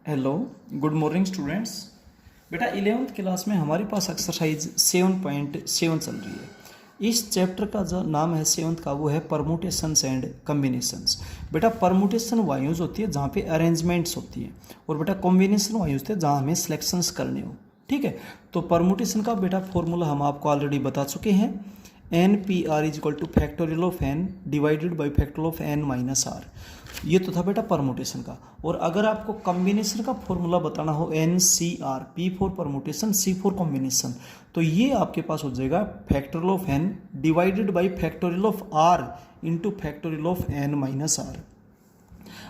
Hello, good morning students. बेटा 11th class में हमारे पास एक्सरसाइज 7.7 चल रही है। इस चैप्टर का जो नाम है 7th का वो है परमुटेशंस एंड कम्बिनेशंस। बेटा परमुटेशन वायूज होती है जहाँ पे अरेंजमेंट्स होती है, और बेटा कॉम्बिनेशन वायूज थे जहाँ हमें सिलेक्शंस करने हो। ठीक है, तो परमुटेशन का बेटा फॉर्मूला हम आपको ऑलरेडी बता चुके हैं। N P R is equal to factorial of N divided by factorial of N minus R. ये तो था बेटा परमुटेशन का। और अगर आपको कॉम्बिनेशन का फॉर्मूला बताना हो N C R, P for permutation, C for combination, तो ये आपके पास हो जाएगा factorial of N divided by factorial of R into factorial of N minus R.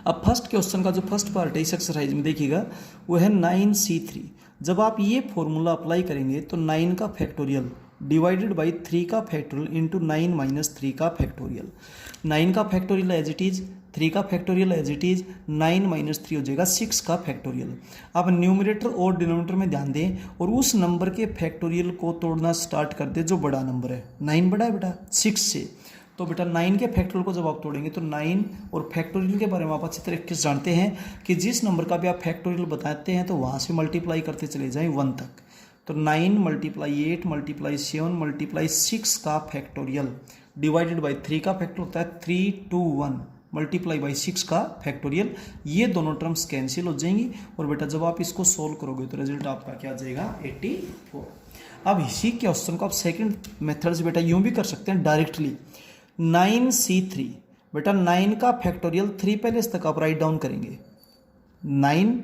अब फर्स्ट क्वेश्चन का जो फर्स्ट पार्ट है इस एक्सरसाइज में देखिएगा, वो है 9C3। जब आप ये फॉर्मूला अप्लाई करेंगे तो 9 का फैक्टोरियल डिवाइडेड बाई 3 का फैक्टोरियल इंटू 9 माइनस 3 का फैक्टोरियल। 9 का फैक्टोरियल एज इट इज, 3 का factorial as it is, 9 minus 3 हो जाएगा 6 का फैक्टोरियल। अब न्यूमरेटर और डिनोमिनेटर में ध्यान दें और उस नंबर के फैक्टोरियल को तोड़ना स्टार्ट कर दे जो बड़ा नंबर है। 9 बड़ा है बेटा 6 से, तो बेटा 9 के फैक्टोरियल को जब आप तोड़ेंगे तो 9 और फैक्टोरियल के बारे में आप अच्छी तरीके से जानते हैं कि जिस नंबर का भी आप फैक्टोरियल बताते हैं तो वहाँ से मल्टीप्लाई करते चले जाएं 1 तक। तो 9 मल्टीप्लाई 8 मल्टीप्लाई 7 मल्टीप्लाई 6 का फैक्टोरियल डिवाइडेड बाई 3 का फैक्टर होता है 321 मल्टीप्लाई बाई 6 का फैक्टोरियल। ये दोनों टर्म्स कैंसिल हो जाएंगी और बेटा जब आप इसको सोल्व करोगे तो रिजल्ट आपका क्या आ जाएगा 84। अब इसी क्वेश्चन को आप सेकंड मेथड से बेटा यूं भी कर सकते हैं डायरेक्टली। 9C3 बेटा 9 का फैक्टोरियल 3 पहले तक आप राइट डाउन करेंगे। 9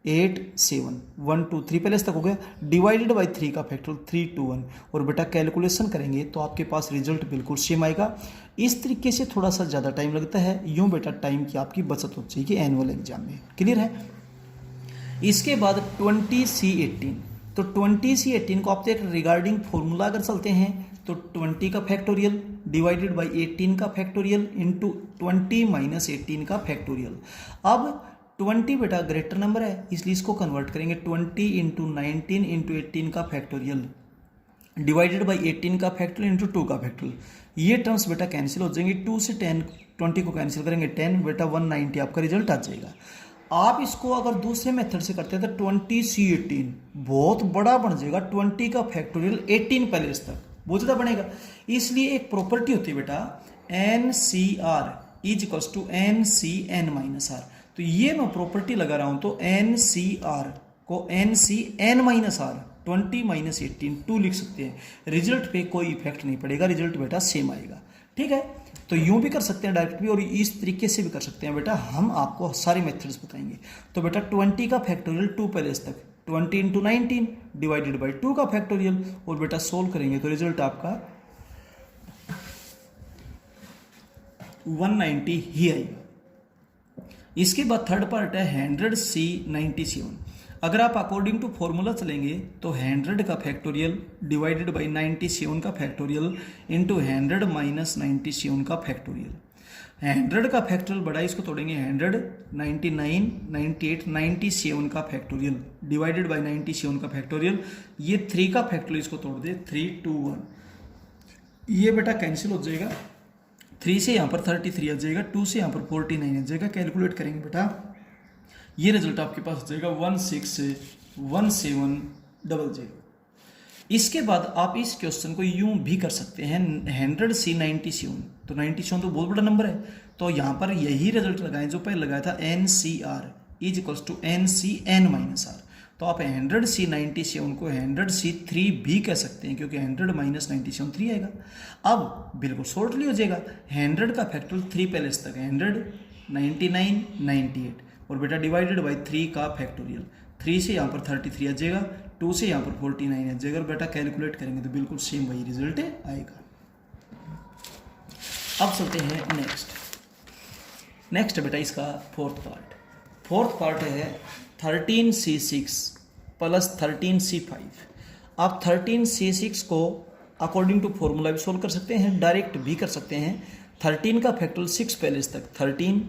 8 7 1 2 3 पहले तक हो गया, डिवाइडेड बाई 3 का फैक्टोरियल 321 और बेटा कैलकुलेशन करेंगे तो आपके पास रिजल्ट बिल्कुल सेम आएगा। इस तरीके से थोड़ा सा ज़्यादा टाइम लगता है, यूँ बेटा टाइम की आपकी बचत हो जाएगी एनुअल एग्जाम में। क्लियर है। इसके बाद 20C18, तो 20C18 को आप एक रिगार्डिंग फॉर्मूला अगर चलते हैं तो 20 का फैक्टोरियल डिवाइडेड बाई 18 का फैक्टोरियल इंटू 20 माइनस 18 का फैक्टोरियल। अब 20 बेटा ग्रेटर नंबर है इसलिए इसको कन्वर्ट करेंगे 20 इंटू 19 इंटू 18 का फैक्टोरियल डिवाइडेड बाई 18 का फैक्टोरियल इंटू 2 का फैक्टोरियल। ये टर्म्स बेटा कैंसिल हो जाएंगे, 2 से 10 20 को कैंसिल करेंगे 10 बेटा 190 आपका रिजल्ट आ जाएगा। आप इसको अगर दूसरे मेथड से करते हैं तो 20C18 बहुत बड़ा बन जाएगा, 20 का फैक्टोरियल 18 पहले तक बहुत ज़्यादा बनेगा। इसलिए एक प्रॉपर्टी होती है बेटा NCR is equals to NCN minus R. तो ये मैं प्रॉपर्टी लगा रहा हूं तो NCR को NCN माइनस आर 20 माइनस 18 2 लिख सकते हैं। रिजल्ट पे कोई इफेक्ट नहीं पड़ेगा, रिजल्ट बेटा सेम आएगा। ठीक है, तो यूं भी कर सकते हैं डायरेक्ट भी और इस तरीके से भी कर सकते हैं बेटा। हम आपको सारे मेथड्स बताएंगे। तो बेटा 20 का फैक्टोरियल 2 पहले तक 20 इंटू 19 डिवाइडेड बाई 2 का फैक्टोरियल और बेटा सोल्व करेंगे तो रिजल्ट आपका 190 ही आएगा। इसके बाद थर्ड पार्ट है 100C97। अगर आप अकॉर्डिंग टू फॉर्मूला चलेंगे तो 100 का फैक्टोरियल डिवाइडेड बाई 97 का फैक्टोरियल इंटू 100 माइनस 97 का फैक्टोरियल। 100 का फैक्टोरियल बड़ा इसको तोड़ेंगे 100 99 98 97 का फैक्टोरियल डिवाइडेड बाई 97 का फैक्टोरियल। ये 3 का फैक्टोरियल इसको तोड़ दे 321, ये बेटा कैंसिल हो जाएगा। 3 से यहाँ पर 33 आ जाएगा, 2 से यहाँ पर 49 आ जाएगा। कैलकुलेट करेंगे बेटा ये रिजल्ट आपके पास आ जाएगा 161700। इसके बाद आप इस क्वेश्चन को यूं भी कर सकते हैं 100C97, तो 97 तो बहुत बड़ा नंबर है, तो यहाँ पर यही रिजल्ट लगाएं जो पहले लगाया था NCR is equals to NCN minus R. तो आप 100C97 को 100C3 भी कह सकते हैं क्योंकि 100 माइनस 97 3 आएगा। अब बिल्कुल शॉर्टली हो जाएगा, 100 का फैक्टोरियल 3 पहले तक 100 99 98 और बेटा डिवाइडेड बाई 3 का फैक्टोरियल। 3 से यहाँ पर 33 आ जाएगा, 2 से यहाँ पर 49 आ जाएगा और बेटा कैलकुलेट करेंगे तो बिल्कुल सेम वही रिजल्ट आएगा। अब चलते हैं नेक्स्ट बेटा इसका फोर्थ पार्ट है 13C6 प्लस 13C5। आप 13C6 को अकॉर्डिंग टू फॉर्मूला भी सोल्व कर सकते हैं, डायरेक्ट भी कर सकते हैं। 13 का फैक्टोरियल 6 पहले तक 13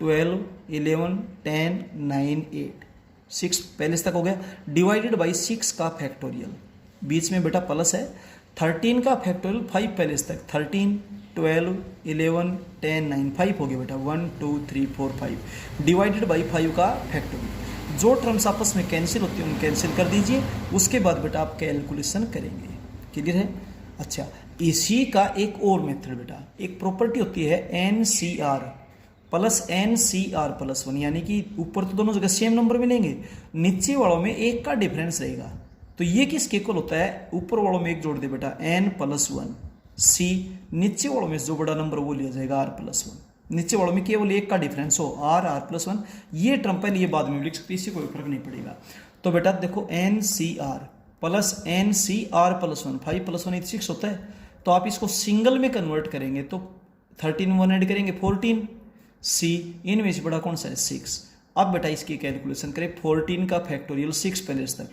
12 11 10 9 8 6 पहले तक हो गया, डिवाइडेड बाई 6 का फैक्टोरियल, बीच में बेटा प्लस है। 13 का फैक्टोरियल 5 पहले तक 13 12 11 10 9 5 हो गया बेटा 1 2 3 4 5 डिवाइडेड बाई 5 का फैक्टोरियल। जो टर्म्स आपस में कैंसिल होती हैं उनको कैंसिल कर दीजिए, उसके बाद बेटा आप कैलकुलेशन करेंगे। क्लियर है? अच्छा, इसी का एक और मेथड बेटा, एक प्रॉपर्टी होती है NCR प्लस NCR प्लस 1, यानी कि ऊपर तो दोनों जगह सेम नंबर मिलेंगे, नीचे वालों में एक का डिफरेंस रहेगा। तो ये किसके इक्वल होता है? ऊपर वालों में एक जोड़ दे बेटा N प्लस 1 C, नीचे वालों में जो बड़ा नंबर वो लिया जाएगा R प्लस 1, नीचे वालों में केवल एक का डिफरेंस हो R प्लस 1। ये टर्म पहले ये बाद में लिख सकते, इससे कोई फर्क नहीं पड़ेगा। तो बेटा देखो NCR plus NCR plus 1, 5 plus 1 6 होता है। तो आप इसको सिंगल में कन्वर्ट करेंगे तो 13 1 ऐड करेंगे 14, C इनमें से बड़ा कौन सा है? 6। अब बेटा इसकी कैलकुलेशन करें, 14 का फैक्टोरियल 6 पहले तक,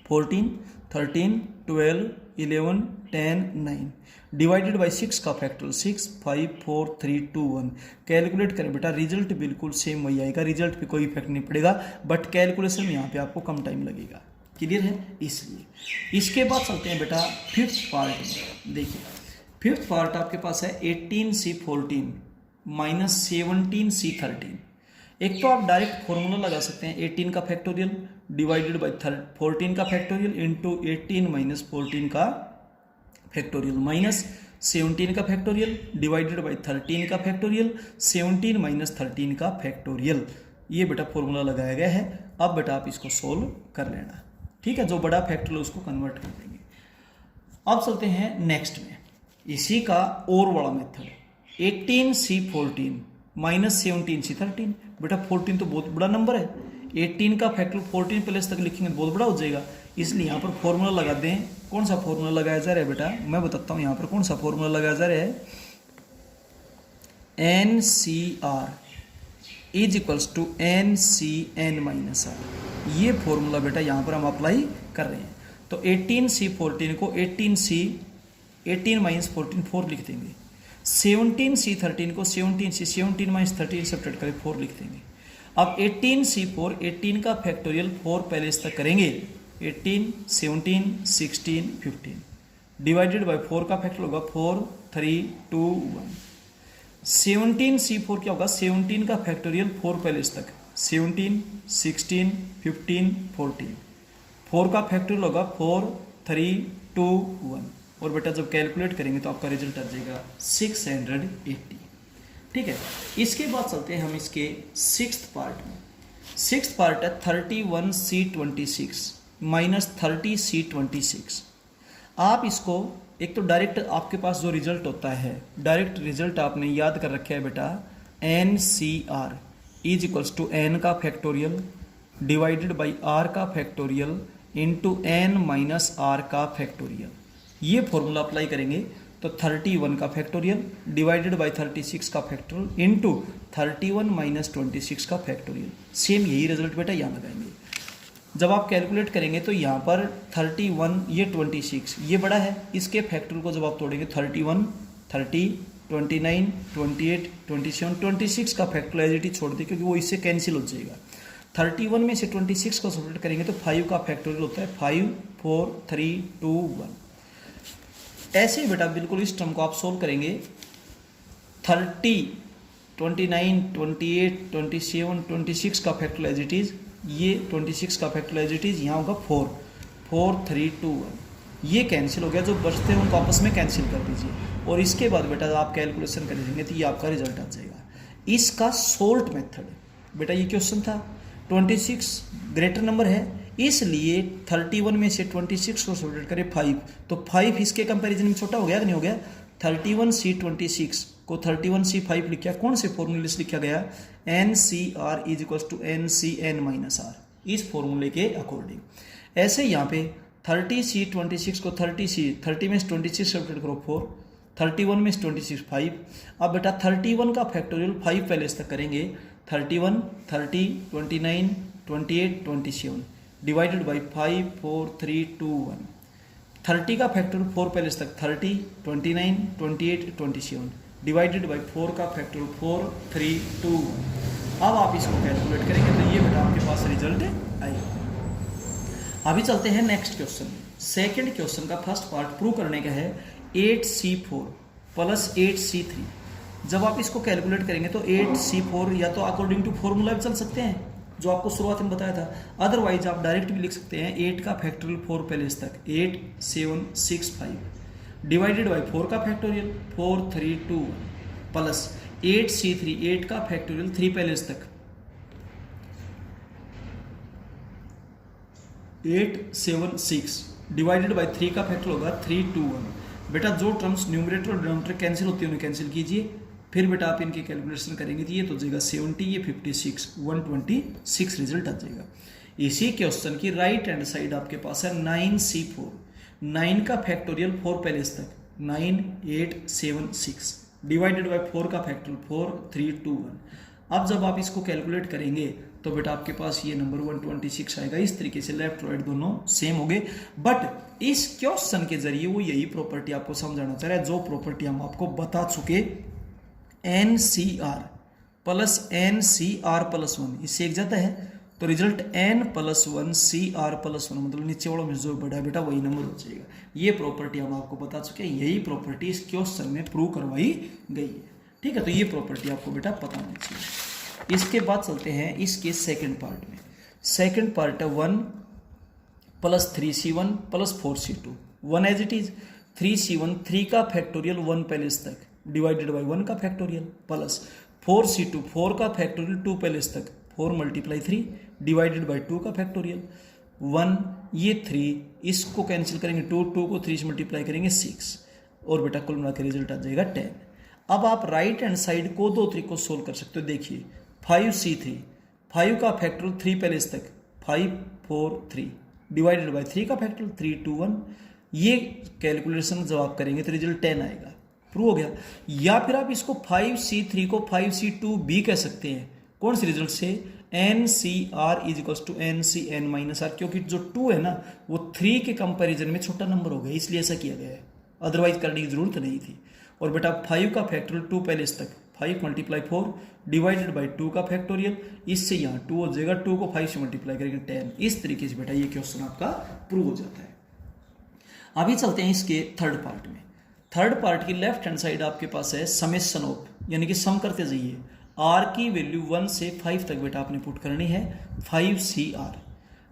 14 13 12 11 10 9 डिवाइडेड बाई 6 का फैक्टोरियल 6 5 4 3 2 1। कैलकुलेट करें बेटा, रिजल्ट बिल्कुल सेम वही आएगा, रिजल्ट पे कोई इफेक्ट नहीं पड़ेगा, बट कैलकुलेशन में यहाँ पे आपको कम टाइम लगेगा। क्लियर है? इसलिए इसके बाद चलते हैं बेटा फिफ्थ पार्ट में। देखिए फिफ्थ पार्ट आपके पास है 18C14 माइनस 17C13। एक तो आप डायरेक्ट फॉर्मूला लगा सकते हैं, 18 का फैक्टोरियल डिवाइडेड बाई 14 का फैक्टोरियल इंटू 18 माइनस 14 का फैक्टोरियल माइनस 17 का फैक्टोरियल डिवाइडेड बाई 13 का फैक्टोरियल 17 माइनस 13 का फैक्टोरियल। ये बेटा फॉर्मूला लगाया गया है। अब बेटा आप इसको सोल्व कर लेना, ठीक है? जो बड़ा फैक्टोरियल उसको कन्वर्ट कर देंगे। अब चलते हैं नेक्स्ट में, इसी का और बड़ा मेथड 18C14 माइनस 17C13। बेटा 14 तो बहुत बड़ा नंबर है, 18 का फैक्टोरियल 14 प्लस तक लिखेंगे तो बहुत बड़ा हो जाएगा, इसलिए यहाँ पर फॉर्मूला लगा दें। कौन सा फॉर्मूला लगाया जा रहा है बेटा? मैं बताता हूँ यहाँ पर कौन सा फॉर्मूला लगाया जा रहा है। NCR is equals to NCN minus R। ये फॉर्मूला बेटा यहाँ पर हम अप्लाई कर रहे हैं। तो 18C14 को 18 माइनस 14 4 लिख देंगे, 17C13 को 17 माइनस 13 सब्ट्रैक्ट करें 4 लिख देंगे। अब 18C4 18 का फैक्टोरियल 4 पहले इस तक करेंगे, 18 17 16 15 डिवाइडेड बाई 4 का फैक्टर होगा 4 3 2 1। 17C4 क्या होगा? 17 का फैक्टोरियल 4 पहले इस तक, 17 16 15 14, 4 का फैक्टोरियल होगा 4 3 2 1। और बेटा जब कैलकुलेट करेंगे तो आपका रिजल्ट आ जाएगा 680। ठीक है, इसके बाद चलते हैं हम इसके सिक्स्थ पार्ट में। सिक्स्थ पार्ट है 31C26 माइनस 30C26। आप इसको एक तो डायरेक्ट आपके पास जो रिजल्ट होता है, डायरेक्ट रिजल्ट आपने याद कर रखा है बेटा, NCR is equals to N का फैक्टोरियल डिवाइडेड बाई R का factorial into N minus R का फैक्टोरियल। ये फॉर्मूला अप्लाई करेंगे तो 31 का फैक्टोरियल डिवाइडेड बाई 36 का फैक्टोरियल इंटू 31 माइनस 26 का फैक्टोरियल। सेम यही रिजल्ट बेटा यहाँ लगाएंगे। जब आप कैलकुलेट करेंगे तो यहाँ पर 31 ये 26 ये बड़ा है, इसके फैक्टोरियल को जब आप तोड़ेंगे 31 30 29 28 27 26 का फैक्टोरियल एज इट इज छोड़ दें क्योंकि वो इससे कैंसिल हो जाएगा। 31 में से 26 को सब्ट्रैक्ट करेंगे तो 5 का फैक्टोरियल होता है 5 4 3 2 1। ऐसे ही बेटा बिल्कुल इस टर्म को आप सोल्व करेंगे 30 29 28 27 26 का फैक्टोरियल एज इट इज, ये 26 का फैक्टोरियल एज इट इज यहाँ होगा 4 4 3 2 1। ये कैंसिल हो गया, जो बचते हैं उनको आपस में कैंसिल कर दीजिए और इसके बाद बेटा आप कैलकुलेशन कर देंगे तो ये आपका रिजल्ट आ जाएगा। इसका सोल्ट मेथड बेटा, ये क्वेश्चन था 26 ग्रेटर नंबर है इसलिए 31 में से 26 को सब्ट्रैक्ट करें 5 तो 5 इसके कंपैरिजन में छोटा हो गया कि नहीं हो गया। 31C26 को 31C5 लिखा, कौन से फॉर्मूले से लिखा गया? NCR is equals to NCN minus R, इस फॉर्मूले के अकॉर्डिंग। ऐसे यहाँ पे 30C26 को 30 में से 26 सब्ट्रैक्ट करो 4, 31 में से 26 5। अब बेटा 31 का फैक्टोरियल 5 पहले तक करेंगे 31 30 29 28 27 डिवाइडेड बाई 5 4 3 2 1। 30 का फैक्टोरियल 4 पहले तक 30 29 28 27 डिवाइडेड बाई 4 का फैक्टोरियल 4 3 2 1। अब आप इसको कैलकुलेट करेंगे तो ये बेटा आपके पास रिजल्ट आएगा। अभी चलते हैं नेक्स्ट क्वेश्चन में। सेकेंड क्वेश्चन का फर्स्ट पार्ट प्रूव करने का है 8C4 प्लस 8C3। जब आप इसको कैलकुलेट करेंगे तो 8C4 या तो अकॉर्डिंग टू फॉर्मूला भी चल सकते हैं, जो आपको शुरुआत में बताया था। अदरवाइज आप डायरेक्ट भी लिख सकते हैं 8 का फैक्टोरियल 4 पहले तक 8 7 6 5 डिवाइडेड बाई 4 का फैक्टोरियल 4 3 2 प्लस 8C3 8 का फैक्टोरियल 3 पहले तक 8 7 6 डिवाइडेड बाई 3 का फैक्टर होगा 3 2 1। बेटा जो टर्म्स न्यूमरेटर और डिनोमिनेटर कैंसिल होती है उन्हें कैंसिल कीजिए, फिर बेटा आप इनकी कैलकुलेशन करेंगे तो ये तो जाएगा 70, ये 56 126 रिजल्ट आ जाएगा। इसी क्वेश्चन की राइट हैंड साइड आपके पास है 9C4 9 का फैक्टोरियल 4 पहले तक 9 8 7 6 डिवाइडेड बाई 4 का फैक्टोरियल 4 3 2 1। अब जब आप इसको कैलकुलेट करेंगे तो बेटा आपके पास ये नंबर 126 आएगा। इस तरीके से लेफ्ट राइट दोनों सेम हो गए, बट इस क्वेश्चन के जरिए वो यही प्रॉपर्टी आपको समझाना चाह रहा है जो प्रॉपर्टी हम आपको बता चुके NCR प्लस NCR प्लस 1 इससे एक जाता है तो result N plus 1 CR plus 1 मतलब नीचे वालों में जो बड़ा है बेटा वही नंबर हो जाएगा। ये प्रॉपर्टी हम आपको बता चुके हैं, यही प्रॉपर्टी इस क्वेश्चन में प्रूव करवाई गई है। ठीक है, तो ये प्रॉपर्टी आपको बेटा पता होनी चाहिए। इसके बाद चलते हैं इसके सेकंड पार्ट में। सेकंड पार्ट है 1 plus 3C1 plus 4C2 1 as it is 3C1 3 का फैक्टोरियल 1 पैलेस तक डिवाइडेड बाई 1 का फैक्टोरियल प्लस 4C2 4 का फैक्टोरियल 2 पैलेस तक 4 मल्टीप्लाई 3 डिवाइडेड बाई 2 का फैक्टोरियल 1 ये 3 इसको कैंसिल करेंगे 2 को 3 से मल्टीप्लाई करेंगे 6 और बेटा कुल मिला के रिजल्ट आ जाएगा 10। अब आप राइट हैंड साइड को दो तरीकों से सोल्व कर सकते हो। देखिए 5C3 5 का फैक्टोरियल 3 पैलेस तक 5 4 3 डिवाइडेड बाई 3 का फैक्टोरियल 3 2 1। ये कैलकुलेशन जब आप करेंगे तो रिजल्ट 10 आएगा, प्रूव हो गया। या फिर आप इसको 5C3 को 5C2 भी कह सकते हैं। कौन से रिजल्ट से? NCR is equals to NCN minus R, क्योंकि जो 2 है ना वो 3 के कंपैरिजन में छोटा नंबर हो गया, इसलिए ऐसा किया गया है, अदरवाइज करने की जरूरत नहीं थी। और बेटा 5 का फैक्टोरियल 2 पहले तक 5 मल्टीप्लाई 4 डिवाइडेड बाई 2 का फैक्टोरियल, इससे यहाँ 2 हो जाएगा, 2 को 5 से मल्टीप्लाई करेंगे 10। इस तरीके से बेटा ये क्वेश्चन आपका प्रूव हो जाता है। अभी चलते हैं इसके थर्ड पार्ट में। थर्ड पार्ट की लेफ्ट हैंड साइड आपके पास है समेशन ऑफ, यानी कि सम करते जाइए। आर की वैल्यू 1 से 5 तक बेटा आपने पुट करनी है 5CR।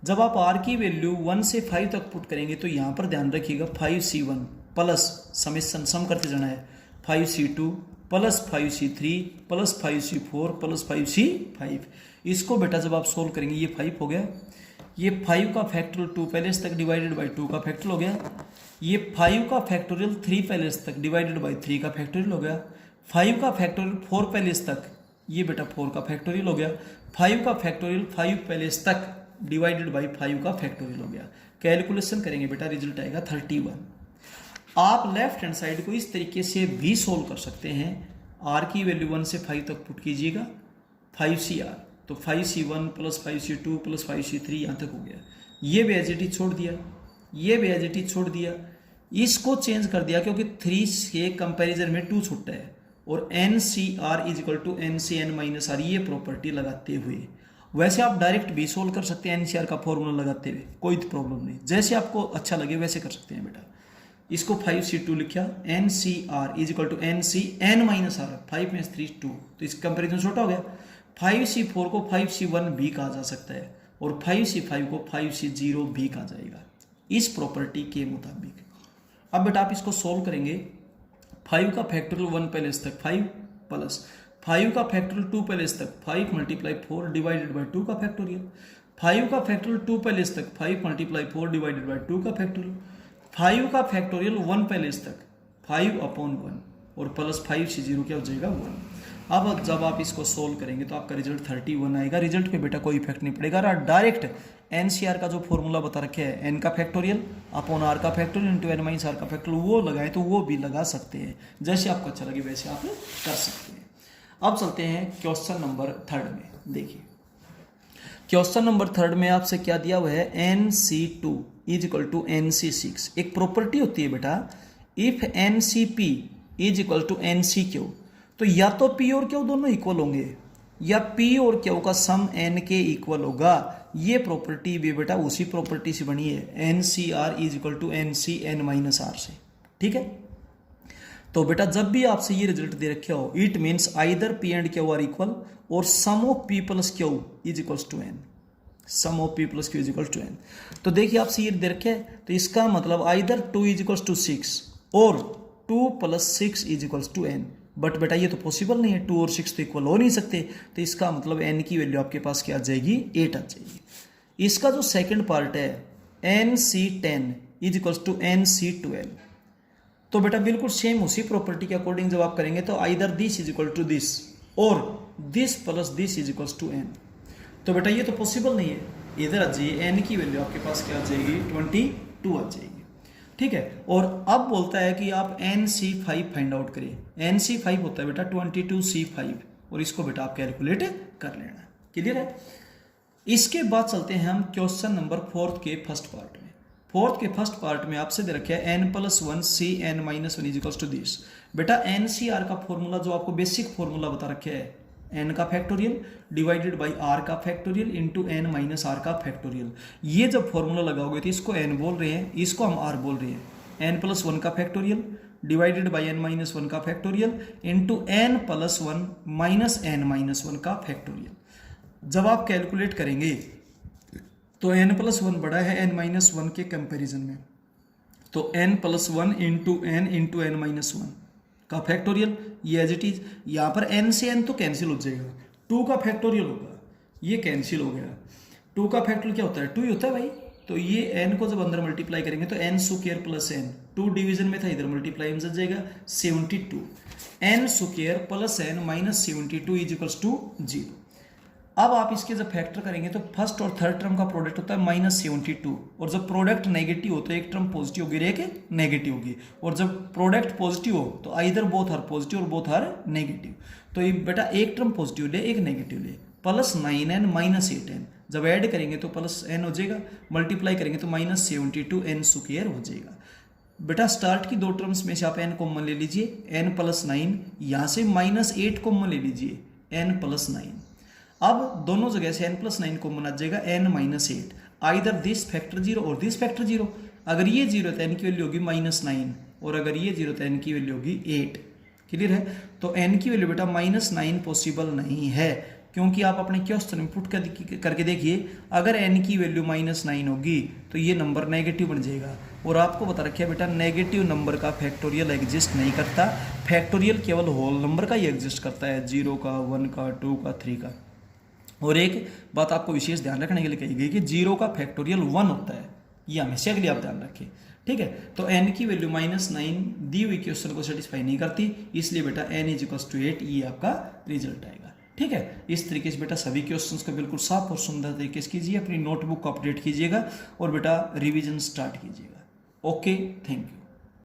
जब आप आर की वैल्यू 1 से 5 तक पुट करेंगे तो यहाँ पर ध्यान रखिएगा 5C1 प्लस समेशन सम करते जाना है 5C2 plus 5C3 plus 5C4 plus 5C5। इसको बेटा जब आप सोल्व करेंगे ये 5 हो गया, ये 5 का फैक्टोरियल 2 पहले तक डिवाइडेड बाई 2 का फैक्टोरियल हो गया, ये 5 का फैक्टोरियल 3 पहले तक डिवाइडेड बाई 3 का फैक्टोरियल हो गया, 5 का फैक्टोरियल 4 पहले तक, ये बेटा 4 का फैक्टोरियल हो गया, 5 का फैक्टोरियल 5 पहले तक डिवाइडेड बाई 5 का फैक्टोरियल हो गया। कैलकुलेशन करेंगे बेटा रिजल्ट आएगा 31। आप लेफ्ट हैंड साइड को इस तरीके से भी सोल्व कर सकते हैं। आर की वैल्यू 1 से 5 तक पुट कीजिएगा 5CR, तो 5C1 plus 5C2 plus 5C3 यहाँ तक हो गया। ये भी एज इट इज छोड़ दिया, ये भी एज इट इज छोड़ दिया, इसको चेंज कर दिया क्योंकि 3 के कंपैरिजन में 2 छूटा है, और NCR is equal to NCN minus R, ये प्रॉपर्टी लगाते हुए। वैसे आप डायरेक्ट भी सोल्व कर सकते हैं NCR का फॉर्मूला लगाते हुए, कोई प्रॉब्लम नहीं, जैसे आपको अच्छा लगे वैसे कर सकते हैं बेटा। इसको 5C2 लिखा, NCR is equal to NCN minus R, 5 में 3 2, तो इस कंपेरिजन छोटा हो गया। 5C4 को 5C1 भी कहा जा सकता है और 5C5 को 5C0 भी कहा जाएगा इस प्रॉपर्टी के मुताबिक। अब बेटा आप इसको सोल्व करेंगे, 5 का फैक्टोरियल 1 पहले तक 5 प्लस 5 का फैक्टोरियल 2 पहले तक 5 मल्टीप्लाई 4 डिवाइडेड बाई 2 का फैक्टोरियल, 5 का फैक्टोरियल 2 पहले तक 5 मल्टीप्लाई 4 डिवाइडेड बाई 2 का फैक्टोरियल, 5 का फैक्टोरियल 1 पहले तक 5/1 और प्लस 5C0 क्या हो जाएगा 1। अब जब आप इसको सोल्व करेंगे तो आपका रिजल्ट 31 आएगा। रिजल्ट पे बेटा कोई इफेक्ट नहीं पड़ेगा, डायरेक्ट NCR का जो फॉर्मूला बता रखे है N का फैक्टोरियल अपॉन R का factorial into N minus R का फैक्टोरियल, वो लगाए तो वो भी लगा सकते हैं, जैसे आपको अच्छा लगे वैसे आप कर सकते हैं। अब चलते हैं क्वेश्चन नंबर 3 में। देखिए क्वेश्चन नंबर 3 में आपसे क्या दिया हुआ है, NC2 is equal to NC6। एक प्रॉपर्टी होती है बेटा, if NCP is equal to NCQ, तो या तो P और Q दोनों इक्वल होंगे या P और Q का सम N के इक्वल होगा। ये प्रॉपर्टी भी बेटा उसी प्रॉपर्टी से बनी है, NCR is equal to NCN minus R से। ठीक है, तो बेटा जब भी आपसे ये रिजल्ट दे रखे हो, it means either P and Q are equal और sum of P plus Q is equals to N, sum of P plus Q is equal to N. तो देखिए आपसे ये दे रखे है, तो इसका मतलब आइदर 2 इज इक्वल्स टू 6 और 2 + 6 is equals to N. But बेटा ये तो पॉसिबल नहीं है, 2 और 6 तो इक्वल हो नहीं सकते, तो इसका मतलब एन की वैल्यू आपके पास क्या आ जाएगी, 8 आ जाएगी। इसका जो सेकंड पार्ट है NC10 is equals to NC12, तो बेटा बिल्कुल सेम उसी प्रॉपर्टी के अकॉर्डिंग जब आप करेंगे तो either this is equal to this और this plus this is equals to N. तो बेटा ये तो पॉसिबल नहीं है, इधर आ जाइए, एन की वैल्यू आपके पास क्या आ जाएगी, 22 आ जाएगी। ठीक है, और अब बोलता है कि आप NC5 फाइंड आउट करिए। NC5 होता है बेटा 22C5 और इसको बेटा आप कैलकुलेट कर लेना। क्लियर है। इसके बाद चलते हैं हम क्वेश्चन नंबर 4 के फर्स्ट पार्ट में। 4 के फर्स्ट पार्ट में आपसे दे रखा है n+1 Cn - 1 is equals to this. बेटा NCR का फॉर्मूला जो आपको बेसिक फॉर्मूला बता रखे है, n का फैक्टोरियल डिवाइडेड बाई r का फैक्टोरियल इंटू n - r का फैक्टोरियल। ये जब फॉर्मूला लगाओगे तो इसको n बोल रहे हैं, इसको हम r बोल रहे हैं। n+1 का फैक्टोरियल डिवाइडेड बाई n - 1 का फैक्टोरियल इंटू n+1 - n - 1 का फैक्टोरियल। जब आप कैलकुलेट करेंगे तो n+1 बड़ा है n-1 के कंपैरिजन में, तो n+1 इंटू n का फैक्टोरियल, ये एज इट इज। यहाँ पर n से n तो कैंसिल हो जाएगा, 2 का फैक्टोरियल होगा, ये कैंसिल हो गया। 2 का फैक्टोरियल क्या होता है, 2 ही होता है भाई। तो ये n को जब अंदर मल्टीप्लाई करेंगे तो n² प्लस n, 2 डिवीजन में था, इधर मल्टीप्लाई में जाएगा 72, n² plus n minus 72 is equals to 0। अब आप इसके जब फैक्टर करेंगे तो फर्स्ट और थर्ड टर्म का प्रोडक्ट होता है -72, और जब प्रोडक्ट नेगेटिव हो तो एक टर्म पॉजिटिव होगी, एक नेगेटिव होगी, और जब प्रोडक्ट पॉजिटिव हो तो आइदर बोथ आर पॉजिटिव और बोथ आर नेगेटिव। तो ये बेटा एक टर्म पॉजिटिव ले, एक नेगेटिव ले, +9n - 8n, जब ऐड करेंगे तो +n हो जाएगा, मल्टीप्लाई करेंगे तो -72 n² हो जाएगा। बेटा स्टार्ट की 2 टर्म्स में से आप n कॉमन ले लीजिए, n+9, यहाँ से -8 कॉमन ले लीजिए, n+9। अब दोनों जगह से n+9 कॉमन आ जाएगा, n - 8, आइदर दिस फैक्टर 0 और दिस फैक्टर 0। अगर ये 0 तो n की वैल्यू होगी -9, और अगर ये 0 तो n की वैल्यू होगी 8। क्लियर है। तो n की वैल्यू बेटा -9 पॉसिबल नहीं है, क्योंकि आप अपने क्वेश्चन में पुट करके देखिए, अगर n की वैल्यू -9 होगी तो ये नंबर नेगेटिव बन जाएगा, और आपको बता रखा है बेटा नेगेटिव नंबर का फैक्टोरियल एग्जिस्ट नहीं करता, फैक्टोरियल केवल होल नंबर का ही एग्जिस्ट करता है, 0 का, 1 का, 2 का, 3 का। और एक बात आपको विशेष ध्यान रखने के लिए कही गई कि 0 का फैक्टोरियल 1 होता है, ये हमेशा के लिए आप ध्यान रखें। ठीक है, तो n की वैल्यू -9 दी हुई क्वेश्चन को सेटिस्फाई नहीं करती, इसलिए बेटा n इज इक्वल्स टू 8 ये आपका रिजल्ट आएगा। ठीक है, इस तरीके से बेटा सभी क्वेश्चंस को बिल्कुल साफ और सुंदर तरीके से कीजिए, अपनी नोटबुक को अपडेट कीजिएगा और बेटा रिवीजन स्टार्ट कीजिएगा। Okay, thank you.